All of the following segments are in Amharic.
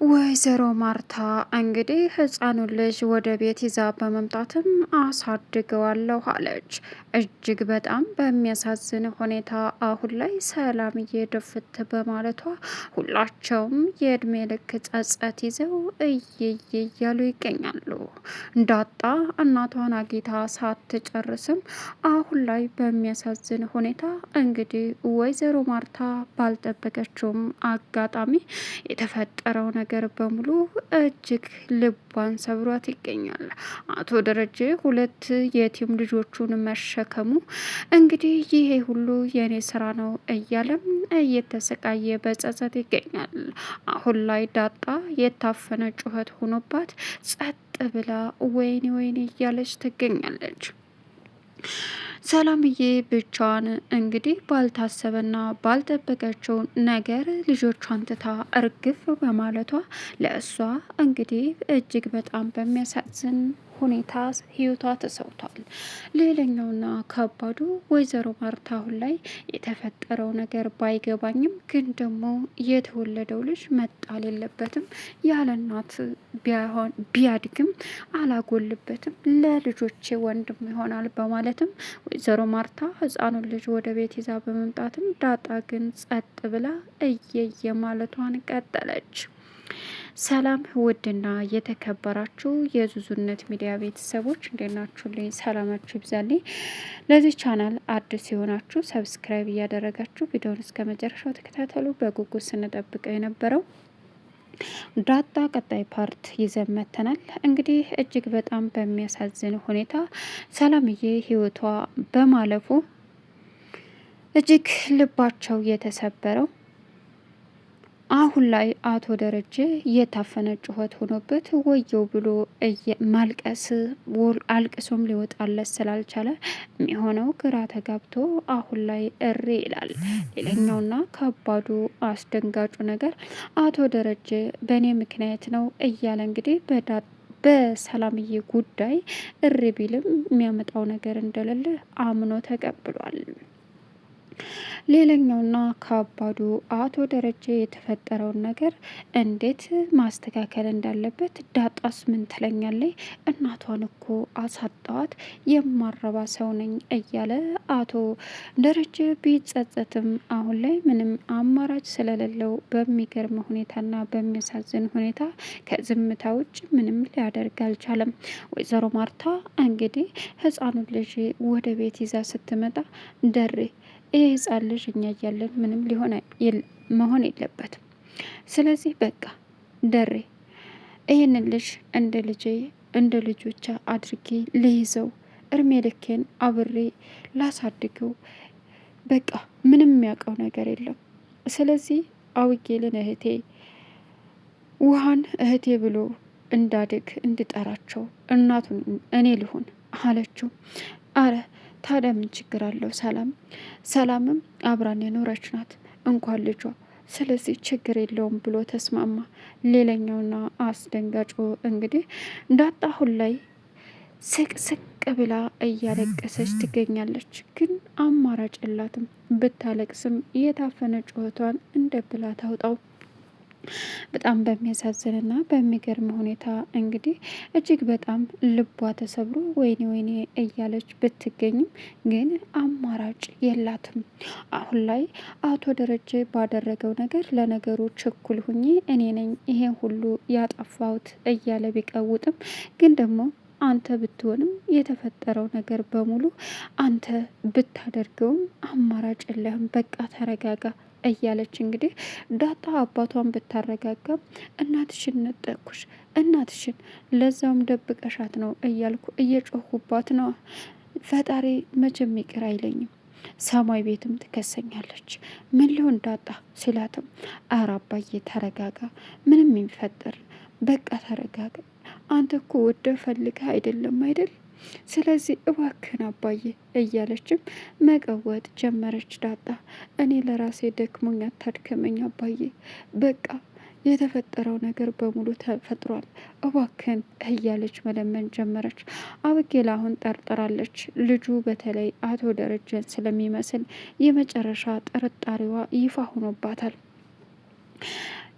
ወይዘሮ ማርታ እንግዲህ ህፃኑን ልጅ ወደ ቤት ይዛ በመምጣትም አሳድገዋለሁ አለች። እጅግ በጣም በሚያሳዝን ሁኔታ አሁን ላይ ሰላምዬ ድፍት በማለቷ ሁላቸውም የእድሜ ልክ ጸጸት ይዘው እየየ እያሉ ይገኛሉ። እንዳጣ እናቷን አጊታ ሳትጨርስም አሁን ላይ በሚያሳዝን ሁኔታ እንግዲህ ወይዘሮ ማርታ ባልጠበቀችውም አጋጣሚ የተፈጠረው ነገር በሙሉ እጅግ ልቧን ሰብሯት ይገኛል። አቶ ደረጀ ሁለት የቲም ልጆቹን መሸከሙ እንግዲህ ይሄ ሁሉ የኔ ስራ ነው እያለም እየተሰቃየ በጸጸት ይገኛል። አሁን ላይ ዳጣ የታፈነ ጩኸት ሆኖባት ጸጥ ብላ ወይኔ ወይኔ እያለች ትገኛለች። ሰላምዬ ብቻዋን እንግዲህ ባልታሰበና ባልጠበቀችው ነገር ልጆቿን ትታ እርግፍ በማለቷ ለእሷ እንግዲህ እጅግ በጣም በሚያሳዝን ሁኔታ ህይወቷ ተሰውቷል። ሌላኛውና ከባዱ ወይዘሮ ማርታ አሁን ላይ የተፈጠረው ነገር ባይገባኝም ግን ደግሞ የተወለደው ልጅ መጣል የለበትም ያለ እናት ቢያድግም አላጎልበትም ለልጆቼ ወንድም ይሆናል በማለትም ወይዘሮ ማርታ ህፃኑን ልጅ ወደ ቤት ይዛ በመምጣትም ዳጣ ግን ጸጥ ብላ እየየ ማለቷን ቀጠለች። ሰላም ውድና የተከበራችሁ የዙዙነት ሚዲያ ቤተሰቦች እንዴት ናችሁልኝ? ሰላማችሁ ይብዛልኝ። ለዚህ ቻናል አዲስ የሆናችሁ ሰብስክራይብ እያደረጋችሁ ቪዲዮውን እስከ መጨረሻው ተከታተሉ። በጉጉት ስንጠብቀው የነበረው ዳጣ ቀጣይ ፓርት ይዘን መጥተናል። እንግዲህ እጅግ በጣም በሚያሳዝን ሁኔታ ሰላምዬ ህይወቷ በማለፉ እጅግ ልባቸው የተሰበረው አሁን ላይ አቶ ደረጀ የታፈነ ጩኸት ሆኖበት ወየው ብሎ ማልቀስ አልቅሶም ሊወጣለት ስላልቻለ የሚሆነው ግራ ተጋብቶ አሁን ላይ እሪ ይላል። ሌላኛውና ከባዱ አስደንጋጩ ነገር አቶ ደረጀ በእኔ ምክንያት ነው እያለ እንግዲህ በሰላምዬ ጉዳይ እሪ ቢልም የሚያመጣው ነገር እንደሌለ አምኖ ተቀብሏል። ሌላኛውና ከባዱ አቶ ደረጀ የተፈጠረውን ነገር እንዴት ማስተካከል እንዳለበት ዳጣስ ምን ትለኛለች? እናቷን እኮ አሳጣዋት የማረባ ሰው ነኝ እያለ አቶ ደረጀ ቢጸጸትም አሁን ላይ ምንም አማራጭ ስለሌለው በሚገርም ሁኔታና በሚያሳዝን ሁኔታ ከዝምታ ውጭ ምንም ሊያደርግ አልቻለም። ወይዘሮ ማርታ እንግዲህ ህፃኑን ልጅ ወደ ቤት ይዛ ስትመጣ ደሬ ይህ ህፃን ልጅ እኛ እያለን ምንም መሆን የለበትም። ስለዚህ በቃ ደሬ ይህንን ልጅ እንደ ልጄ እንደ ልጆቻ አድርጌ ልይዘው እርሜ ልኬን አብሬ ላሳድገው። በቃ ምንም የሚያውቀው ነገር የለም። ስለዚህ አውጌልን እህቴ ውሃን እህቴ ብሎ እንዳድግ እንድጠራቸው እናቱን እኔ ልሁን አለችው። አረ ታዲያ ምን ችግር አለው? ሰላምም አብራን የኖረች ናት እንኳን ልጇ። ስለዚህ ችግር የለውም ብሎ ተስማማ። ሌላኛውና አስደንጋጩ እንግዲህ ዳጣ አሁን ላይ ስቅስቅ ብላ እያለቀሰች ትገኛለች። ግን አማራጭ የላትም። ብታለቅስም የታፈነ ጩኸቷን እንደ ብላ ታውጣው። በጣም በሚያሳዝንና በሚገርም ሁኔታ እንግዲህ እጅግ በጣም ልቧ ተሰብሮ ወይኔ ወይኔ እያለች ብትገኝም ግን አማራጭ የላትም። አሁን ላይ አቶ ደረጀ ባደረገው ነገር ለነገሩ ችኩል ሁኜ እኔ ነኝ ይሄን ሁሉ ያጠፋሁት እያለ ቢቀውጥም ግን ደግሞ አንተ ብትሆንም የተፈጠረው ነገር በሙሉ አንተ ብታደርገውም አማራጭ የለህም። በቃ ተረጋጋ እያለች እንግዲህ ዳጣ አባቷን ብታረጋጋም እናትሽን ነጠቅኩሽ፣ እናትሽን ለዛውም ደብቀሻት ነው እያልኩ እየጮሁባት ነው። ፈጣሪ መቼም ይቅር አይለኝም። ሰማይ ቤትም ትከሰኛለች። ምን ሊሆን ዳጣ ሲላትም ኧረ አባዬ ተረጋጋ፣ ምንም የሚፈጠር በቃ ተረጋጋ። አንተ እኮ ወደ ፈልገህ አይደለም አይደል? ስለዚህ እባክህን አባዬ እያለችም መቀወጥ ጀመረች ዳጣ። እኔ ለራሴ ደክሞኝ አታድከመኝ አባዬ፣ በቃ የተፈጠረው ነገር በሙሉ ተፈጥሯል፣ እባክህን እያለች መለመን ጀመረች። አብጌል አሁን ጠርጥራለች። ልጁ በተለይ አቶ ደረጀን ስለሚመስል የመጨረሻ ጥርጣሬዋ ይፋ ሆኖባታል።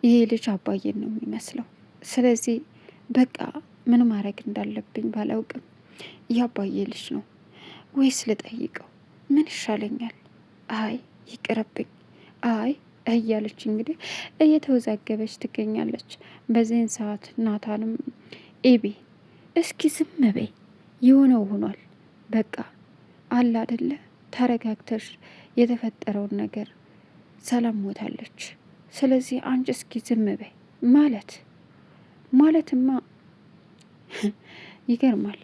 ይሄ ልጅ አባዬን ነው የሚመስለው። ስለዚህ በቃ ምን ማድረግ እንዳለብኝ ባላውቅም የአባዬ ልጅ ነው ወይስ ልጠይቀው? ምን ይሻለኛል? አይ ይቅርብኝ፣ አይ እያለች እንግዲህ እየተወዛገበች ትገኛለች። በዚህን ሰዓት ናታንም ኤቢ እስኪ ዝም በይ፣ የሆነው ሆኗል፣ በቃ አለ አይደለ፣ ተረጋግተሽ የተፈጠረውን ነገር ሰላም ሞታለች። ስለዚህ አንቺ እስኪ ዝም በይ ማለትማ ይገርማል።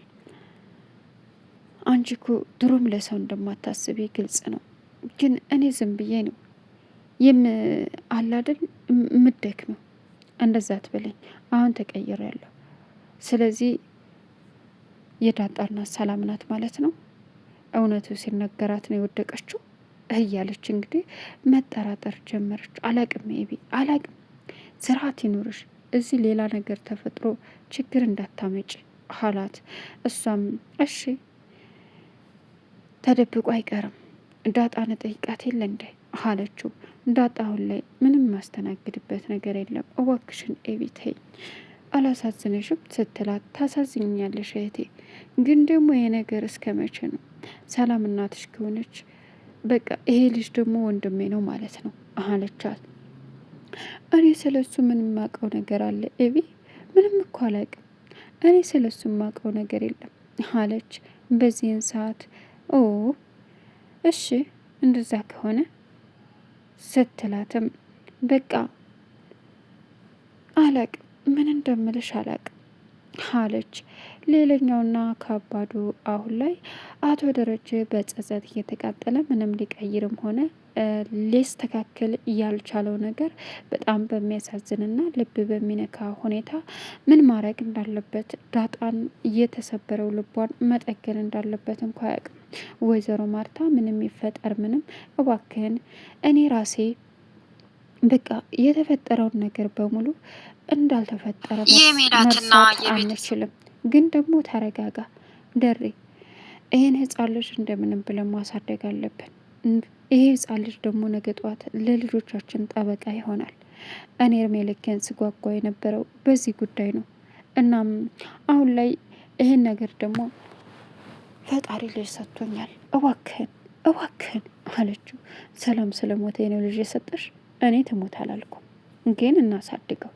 አንቺ እኮ ድሮም ለሰው እንደማታስቢ ግልጽ ነው። ግን እኔ ዝም ብዬ ነው አላደል ምደክመው። እንደዛ ትበለኝ። አሁን ተቀይሬያለሁ። ስለዚህ የዳጣና ሰላም ናት ማለት ነው። እውነቱ ሲነገራት ነው የወደቀችው እያለች እንግዲህ መጠራጠር ጀመረች። አላቅም ቢ አላቅም፣ ስርዓት ይኑርሽ፣ እዚህ ሌላ ነገር ተፈጥሮ ችግር እንዳታመጭ አላት። እሷም እሺ ተደብቆ አይቀርም፣ ዳጣን ጠይቃት የለ እንደ አለችው። ዳጣ አሁን ላይ ምንም ማስተናግድበት ነገር የለም፣ እባክሽን ኤቢ ተይኝ፣ አላሳዝነሽም ስትላት፣ ታሳዝኛለሽ እህቴ፣ ግን ደግሞ ይሄ ነገር እስከ መቼ ነው? ሰላም እናትሽ ከሆነች በቃ ይሄ ልጅ ደግሞ ወንድሜ ነው ማለት ነው አለቻት። እኔ ስለሱ ምንም ማቀው ነገር አለ ኤቢ? ምንም እኮ አላቅም፣ እኔ ስለሱ ማቀው ነገር የለም አለች። በዚህን ሰዓት ኦ እሺ እንደዛ ከሆነ ስትላትም በቃ አላቅም፣ ምን እንደምልሽ አላቅም አለች። ሌላኛውና ከባዱ አሁን ላይ አቶ ደረጀ በጸጸት እየተቃጠለ ምንም ሊቀይርም ሆነ ሊስተካከል ያልቻለው ነገር በጣም በሚያሳዝንና ልብ በሚነካ ሁኔታ ምን ማድረግ እንዳለበት ዳጣን እየተሰበረው ልቧን መጠገን እንዳለበት እንኳ አያውቅም። ወይዘሮ ማርታ ምንም ይፈጠር ምንም እባክህን እኔ ራሴ በቃ የተፈጠረውን ነገር በሙሉ እንዳልተፈጠረ መርሳት አንችልም። ግን ደግሞ ተረጋጋ ደሬ፣ ይህን ህፃን ልጅ እንደምንም ብለን ማሳደግ አለብን። ይሄ ህፃን ልጅ ደግሞ ነገ ጠዋት ለልጆቻችን ጠበቃ ይሆናል። እኔ እድሜ ልኬን ስጓጓ የነበረው በዚህ ጉዳይ ነው። እናም አሁን ላይ ይህን ነገር ደግሞ ፈጣሪ ልጅ ሰጥቶኛል፣ እባክህን አለችው። ሰላም ስለሞተ ነው ልጅ የሰጠሽ? እኔ ትሞት አላልኩም፣ ግን እናሳድገው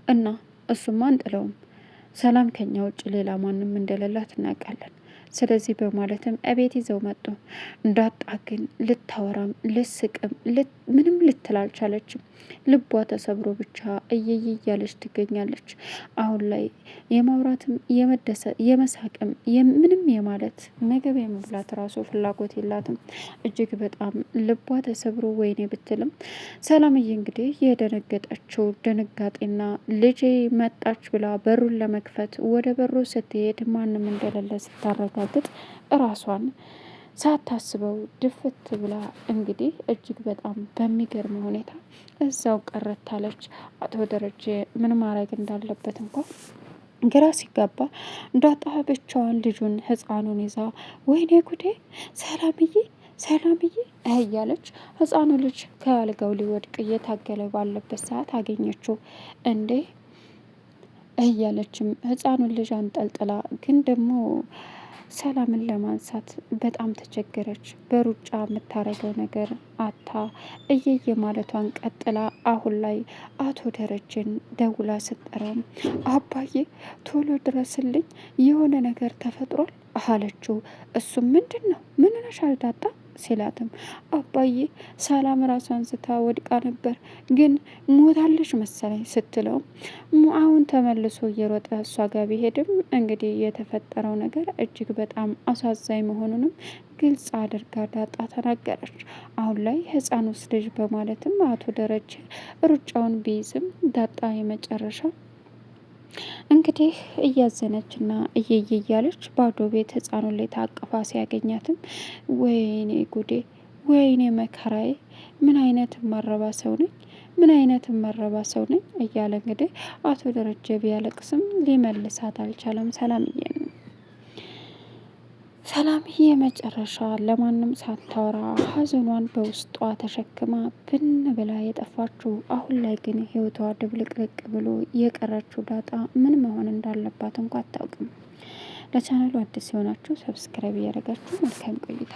እና እሱማ አንጥለውም። ሰላም ከኛ ውጭ ሌላ ማንም እንደሌላት እናውቃለን። ስለዚህ በማለትም እቤት ይዘው መጡ። ዳጣ ግን ልታወራም ልስቅም ምንም ልትል አልቻለችም። ልቧ ተሰብሮ ብቻ እየየ እያለች ትገኛለች። አሁን ላይ የማውራትም የመሳቅም ምንም የማለት ምግብ የመብላት ራሱ ፍላጎት የላትም። እጅግ በጣም ልቧ ተሰብሮ ወይኔ ብትልም ሰላምዬ እንግዲህ የደነገጠችው ድንጋጤና ልጄ መጣች ብላ በሩን ለመክፈት ወደ በሩ ስትሄድ ማንም እንደሌለ ስታረጋግጥ እራሷን ሳታስበው ድፍት ብላ እንግዲህ እጅግ በጣም በሚገርም ሁኔታ እዛው ቀረታለች። አቶ ደረጀ ምን ማድረግ እንዳለበት እንኳ ግራ ሲጋባ ዳጣ ብቻዋን ልጁን ህፃኑን ይዛ ወይኔ ጉዴ ሰላምዬ እያለች ህፃኑ ልጅ ከአልጋው ሊወድቅ እየታገለ ባለበት ሰዓት አገኘችው። እንዴ እያለችም ህፃኑን ልጅ አንጠልጥላ ግን ደግሞ ሰላምን ለማንሳት በጣም ተቸገረች። በሩጫ የምታረገው ነገር አታ እየየ ማለቷን ቀጥላ አሁን ላይ አቶ ደረጀን ደውላ ስጠራም አባዬ ቶሎ ድረስልኝ የሆነ ነገር ተፈጥሯል አለችው። እሱም ምንድን ነው ምን ነሻል ዳጣ ሲላትም አባዬ ሰላም ራሷን ስታ ወድቃ ነበር ግን ሞታለች መሰለኝ ስትለው አሁን ተመልሶ እየሮጠ እሷ ጋር ቢሄድም እንግዲህ የተፈጠረው ነገር እጅግ በጣም አሳዛኝ መሆኑንም ግልጽ አድርጋ ዳጣ ተናገረች። አሁን ላይ ህፃኑስ ልጅ በማለትም አቶ ደረጀ ሩጫውን ቢይዝም ዳጣ የመጨረሻ እንግዲህ እያዘነችና እየየ እያለች ባዶ ቤት ህፃኑን ላይ ታቅፋ ሲያገኛትም ወይኔ ጉዴ፣ ወይኔ መከራዬ፣ ምን አይነት መረባ ሰው ነኝ፣ ምን አይነት መረባ ሰው ነኝ እያለ እንግዲህ አቶ ደረጀ ቢያለቅስም ሊመልሳት አልቻለም። ሰላምዬ ሰላም የመጨረሻ ለማንም ሳታወራ ሀዘኗን በውስጧ ተሸክማ ብን ብላ የጠፋችው፣ አሁን ላይ ግን ህይወቷ ድብልቅልቅ ብሎ የቀረችው ዳጣ ምን መሆን እንዳለባት እንኳ አታውቅም። ለቻናሉ አዲስ የሆናችሁ ሰብስክራይብ እያደረጋችሁ መልካም ቆይታ